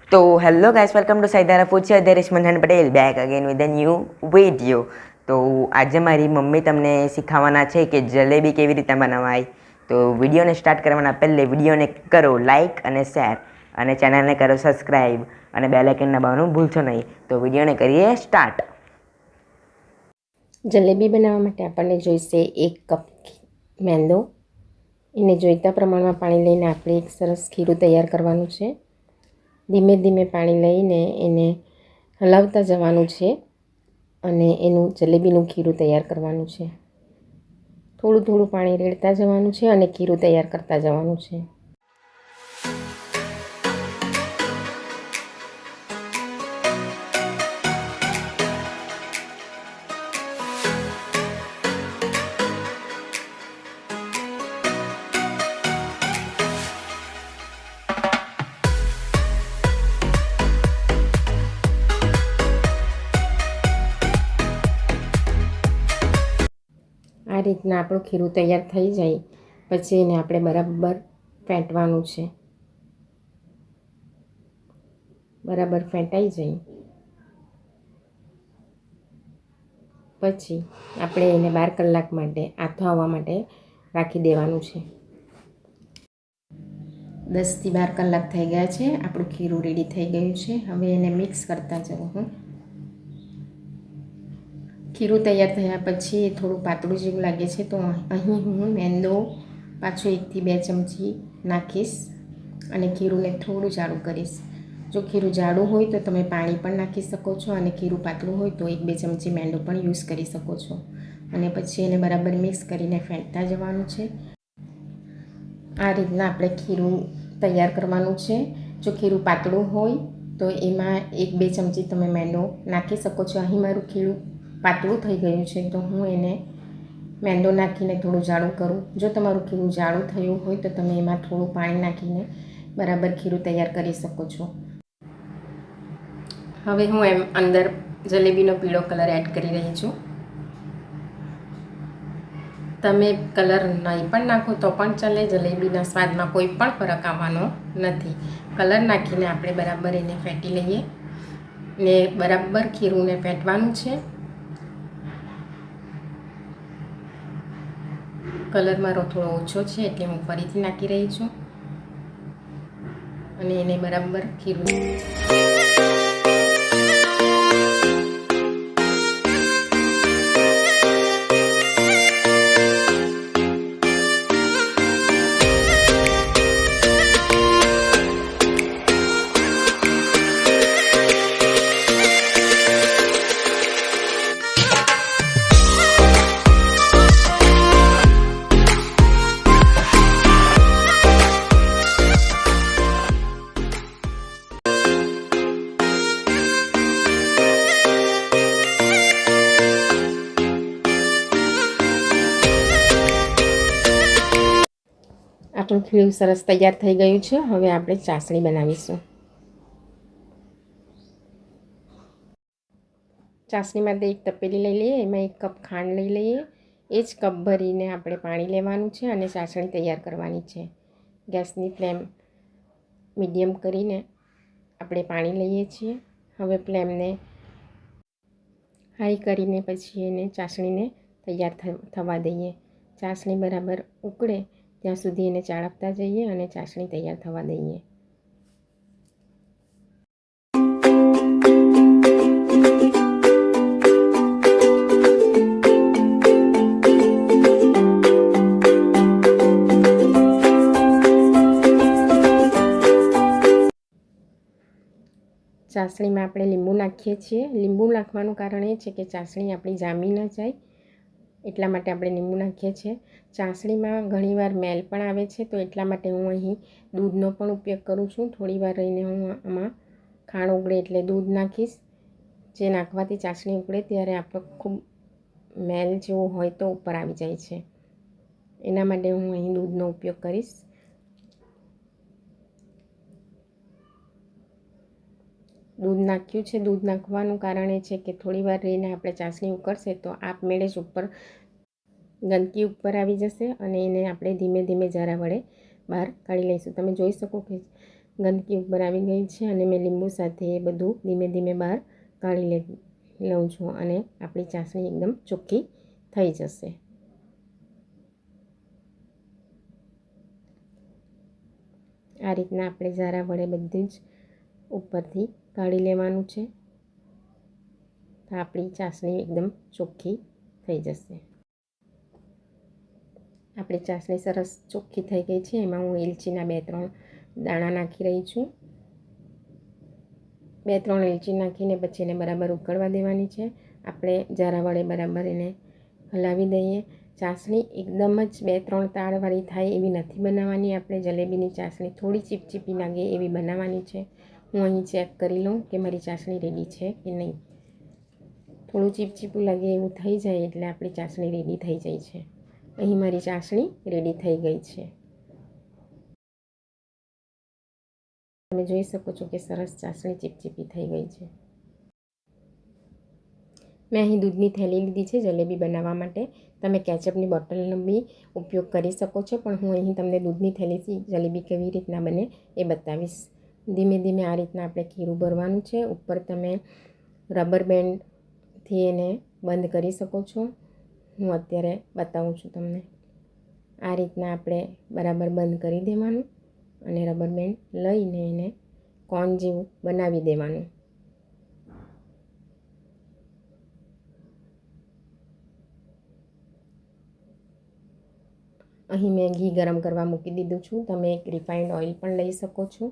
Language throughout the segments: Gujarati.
तो हेलो गाइस, वेलकम टू साइदारा फूड છે there is મનહન Patel back again with a new video. તો આજે મારી મમ્મી તમને શીખવવાના છે કે જલેબી કેવી રીતે બનાવાય। તો વિડીયોને સ્ટાર્ટ કરવાના પહેલે વિડીયોને કરો લાઇક અને શેર અને ચેનલને કરો સબસ્ક્રાઈબ અને બેલ આઇકન દબાવવાનું ભૂલશો નહીં। તો વિડીયોને કરીએ સ્ટાર્ટ। જલેબી બનાવવા માટે આપણને જોઈશે 1 કપ મેંદો। એને જોઈતા પ્રમાણમાં પાણી લઈને આપણે એક સરસ ખીરું તૈયાર કરવાનું છે। ધીમે ધીમે પાણી લઈને એને હલાવતા જવાનું છે અને એનું જલેબીનું ખીરું તૈયાર કરવાનું છે। થોડું થોડું પાણી રેડતા જવાનું છે અને ખીરું તૈયાર કરતા જવાનું છે। આ રીતના આપણું ખીરું તૈયાર થઈ જાય પછી એને આપણે બરાબર ફેંટવાનું છે। બરાબર ફેંટાઈ જાય પછી આપણે એને 12 કલાક માટે આથો આવવા માટે રાખી દેવાનું છે। 10 થી 12 કલાક થઈ ગયા છે। આપણું ખીરું રેડી થઈ ગયું છે। હવે એને મિક્સ કરતા જવું। ખીરું તૈયાર થયા પછી થોડું પાતળું જેવું લાગે છે તો અહીં હું મેંદો પાછો 1 થી 2 ચમચી નાખીશ અને ખીરુંને થોડું જાડું કરીશ। જો ખીરું જાડું હોય તો તમે પાણી પણ નાખી શકો છો અને ખીરું પાતળું હોય તો 1-2 ચમચી મેંદો પણ યુઝ કરી શકો છો અને પછી એને બરાબર મિક્સ કરીને ફેંટતા જવાનું છે। આ રીતના આપણે ખીરું તૈયાર કરવાનું છે। જો ખીરું પાતળું હોય તો એમાં 1-2 ચમચી તમે મેંદો નાખી શકો છો। અહીં મારું ખીરું પાતળું થઈ ગયું છે તો હું એને મેંદો નાખીને થોડું જાડું કરું। જો તમારું ખીરું જાડું થયું હોય તો તમે એમાં થોડું પાણી નાખીને બરાબર ખીરું તૈયાર કરી શકો છો। હવે હું એમ અંદર જલેબીનો પીળો કલર એડ કરી રહી છું। તમે કલર નહીં પણ નાખો તો પણ ચાલે। જલેબીના સ્વાદમાં કોઈ પણ ફરક આવવાનો નથી। કલર નાખીને આપણે બરાબર એને ફેંટી લઈએ ને બરાબર ખીરુંને ફેંટવાનું છે। કલર મારો થોડો ઓછો છે એટલે હું ફરીથી નાખી રહી છું અને એને બરાબર ખીરું આપણું ખીરું સરસ તૈયાર થઈ ગયું છે। હવે આપણે ચાસણી બનાવીશું। ચાસણી માટે એક તપેલી લઈ લઈએ, એમાં 1 કપ ખાંડ લઈ લઈએ। એ જ કપ ભરીને આપણે પાણી લેવાનું છે અને ચાસણી તૈયાર કરવાની છે। ગેસની ફ્લેમ મીડિયમ કરીને આપણે પાણી લઈએ છીએ। હવે ફ્લેમને હાઈ કરીને પછી એને ચાસણીને તૈયાર થવા દઈએ। ચાસણી બરાબર ઉકળે ત્યાં સુધી એને ચાળપતા જઈએ અને ચાસણી તૈયાર થવા દઈએ। ચાસણીમાં આપણે લીંબુ નાખીએ છીએ। લીંબુ નાખવાનું કારણ એ છે કે ચાસણી આપણી જામી ન જાય એટલા માટે આપણે લીંબુ નાખીએ છીએ। ચાસણીમાં ઘણીવાર મેલ પણ આવે છે તો એટલા માટે હું અહીં દૂધનો પણ ઉપયોગ કરું છું। થોડી વાર રહીને હું આમાં ખાંડ ઉકળે એટલે દૂધ નાખીશ। જે નાખવાથી ચાસણી ઉકળે ત્યારે આપણો ખૂબ મેલ જેવો હોય તો ઉપર આવી જાય છે, એના માટે હું અહીં દૂધનો ઉપયોગ કરીશ। દૂધ નાખ્યું છે। દૂધ નાખવાનું કારણ એ છે કે થોડી વાર રહીને આપણે ચાસણી ઉકળશે તો આપમેળે જ ઉપર ગંદકી ઉપર આવી જશે અને એને આપણે ધીમે ધીમે જરા વડે બહાર કાઢી લઈશું। તમે જોઈ શકો કે ગંદકી ઉપર આવી ગઈ છે અને મેં લીંબુ સાથે એ બધું ધીમે ધીમે બહાર કાઢી લઉં છું અને આપણી ચાસણી એકદમ ચોખ્ખી થઈ જશે. આ રીતના આપણે ઝારા વડે બધું જ ઉપરથી કાઢી લેવાનું છે. તો આપણી ચાસણી એકદમ ચોખ્ખી થઈ જશે. આપણી ચાસણી સરસ ચોખ્ખી થઈ ગઈ છે. એમાં હું એલચીના 2-3 દાણા નાખી રહી છું. 2-3 એલચી નાખીને પછી એને બરાબર ઉકળવા દેવાની છે. આપણે ઝારા વડે બરાબર એને હલાવી દઈએ. ચાસણી એકદમ જ 2-3 તાળવાળી થાય એવી નથી બનાવવાની. આપણે જલેબીની ચાસણી થોડી ચીપચીપી લાગે એવી બનાવવાની છે. હું અહીં ચેક કરી લઉં કે મારી ચાસણી રેડી છે કે નહીં. થોડું ચીપચીપું લાગે એવું થઈ જાય એટલે આપણી ચાસણી રેડી થઈ જાય છે. અહીં મારી ચાસણી રેડી થઈ ગઈ છે. તમે જોઈ શકો છો કે સરસ ચાસણી ચીપચીપી થઈ ગઈ છે. મેં અહીં દૂધની થેલી લીધી છે જલેબી બનાવવા માટે. તમે કેચઅપની બોટલનો બી ઉપયોગ કરી શકો છો, પણ હું અહીં તમને દૂધની થેલીથી જલેબી કેવી રીતના બને એ બતાવીશ. ધીમે ધીમે આ રીતના આપણે ખીરું ભરવાનું છે. ઉપર તમે રબર બેન્ડથી એને બંધ કરી શકો છો. હું અત્યારે બતાવું છું તમને. આ રીતના આપણે બરાબર બંધ કરી દેવાનું અને રબર બેન્ડ લઈને એને કોન જેવું બનાવી દેવાનું. અહીં મેં ઘી ગરમ કરવા મૂકી દીધું છું. તમે એક રિફાઇન્ડ ઓઇલ પણ લઈ શકો છો,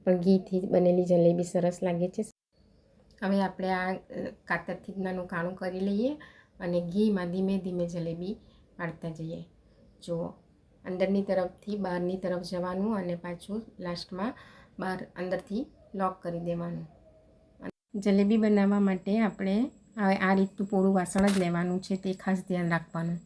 પણ ઘીથી બનેલી જલેબી સરસ લાગે છે. હવે આપણે આ કાતરથી નાનું કાણું કરી લઈએ અને ઘીમાં ધીમે ધીમે જલેબી પાડતા જઈએ. જો અંદરની તરફથી બહારની તરફ જવાનું અને પાછું લાસ્ટમાં બહાર અંદરથી લોક કરી દેવાનું. જલેબી બનાવવા માટે આપણે આ રીતનું પોળું વાસણ જ લેવાનું છે, તે ખાસ ધ્યાન રાખવાનું.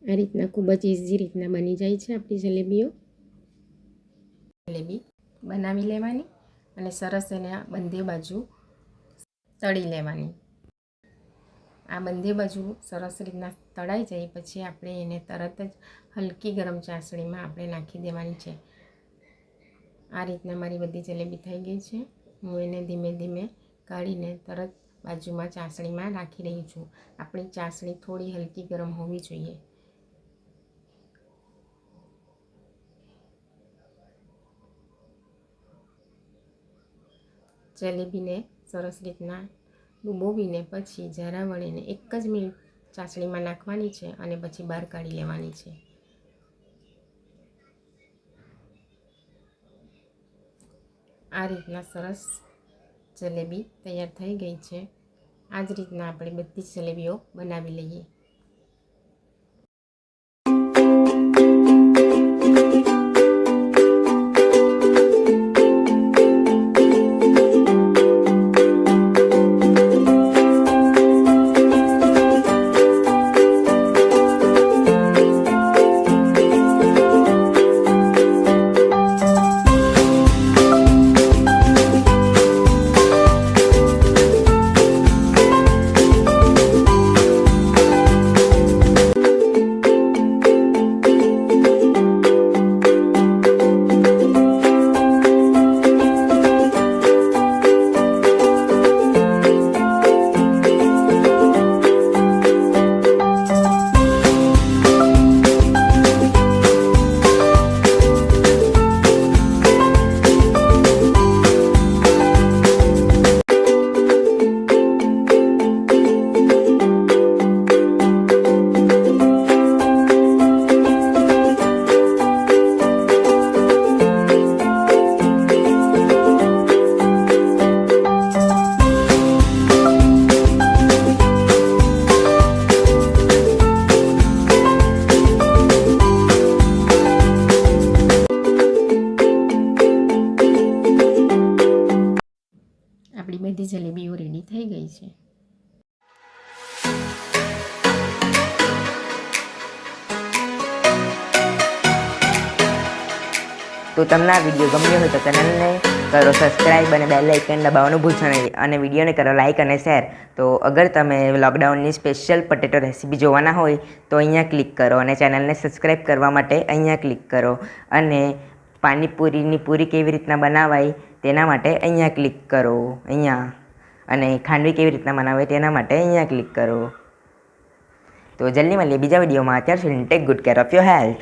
આ રીતના ખૂબ જ ઇઝી રીતના બની જાય છે આપણી જલેબીઓ. જલેબી બનાવી લેવાની અને સરસ એને બંને બાજુ તળી લેવાની. આ બંને બાજુ સરસ રીતના તળાઈ જાય પછી આપણે એને તરત જ હલકી ગરમ ચાસણીમાં આપણે નાખી દેવાની છે. આ રીતના મારી બધી જલેબી થઈ ગઈ છે. હું એને ધીમે ધીમે કાઢીને તરત બાજુમાં ચાસણીમાં નાખી રહી છું. આપણી ચાસણી થોડી હલકી ગરમ હોવી જોઈએ. જલેબીને સરસ રીતના ડૂબોવીને પછી ઝારા વળીને એક જ મિનિટ ચાસણીમાં નાખવાની છે અને પછી બહાર કાઢી લેવાની છે. આ રીતના સરસ જલેબી તૈયાર થઈ ગઈ છે. આ જ રીતના આપણે બધી જ જલેબીઓ બનાવી લઈએ. આપણી બધી જલેબીઓ રેડી થઈ ગઈ છે. તો તમને આ વિડીયો ગમ્યો હોય તો ચેનલને કરો સબસ્ક્રાઈબ અને બેલ આઇકન દબાવવાનું ભૂલશો નહીં અને વિડીયોને કરો લાઇક અને શેર. તો અગર તમે લોકડાઉનની સ્પેશિયલ પટેટો રેસીપી જોવાના હોય તો અહીંયા ક્લિક કરો અને ચેનલને સબસ્ક્રાઈબ કરવા માટે અહીંયા ક્લિક કરો અને પાણીપુરીની પૂરી કેવી રીતના બનાવાય તેના માટે અહીંયા ક્લિક કરો અહીંયા અને ખાંડવી કેવી રીતના બનાવાય તેના માટે અહીંયા ક્લિક કરો. તો જલ્દી મળીએ બીજા વિડીયોમાં. અત્યાર સુધી take good care of your health.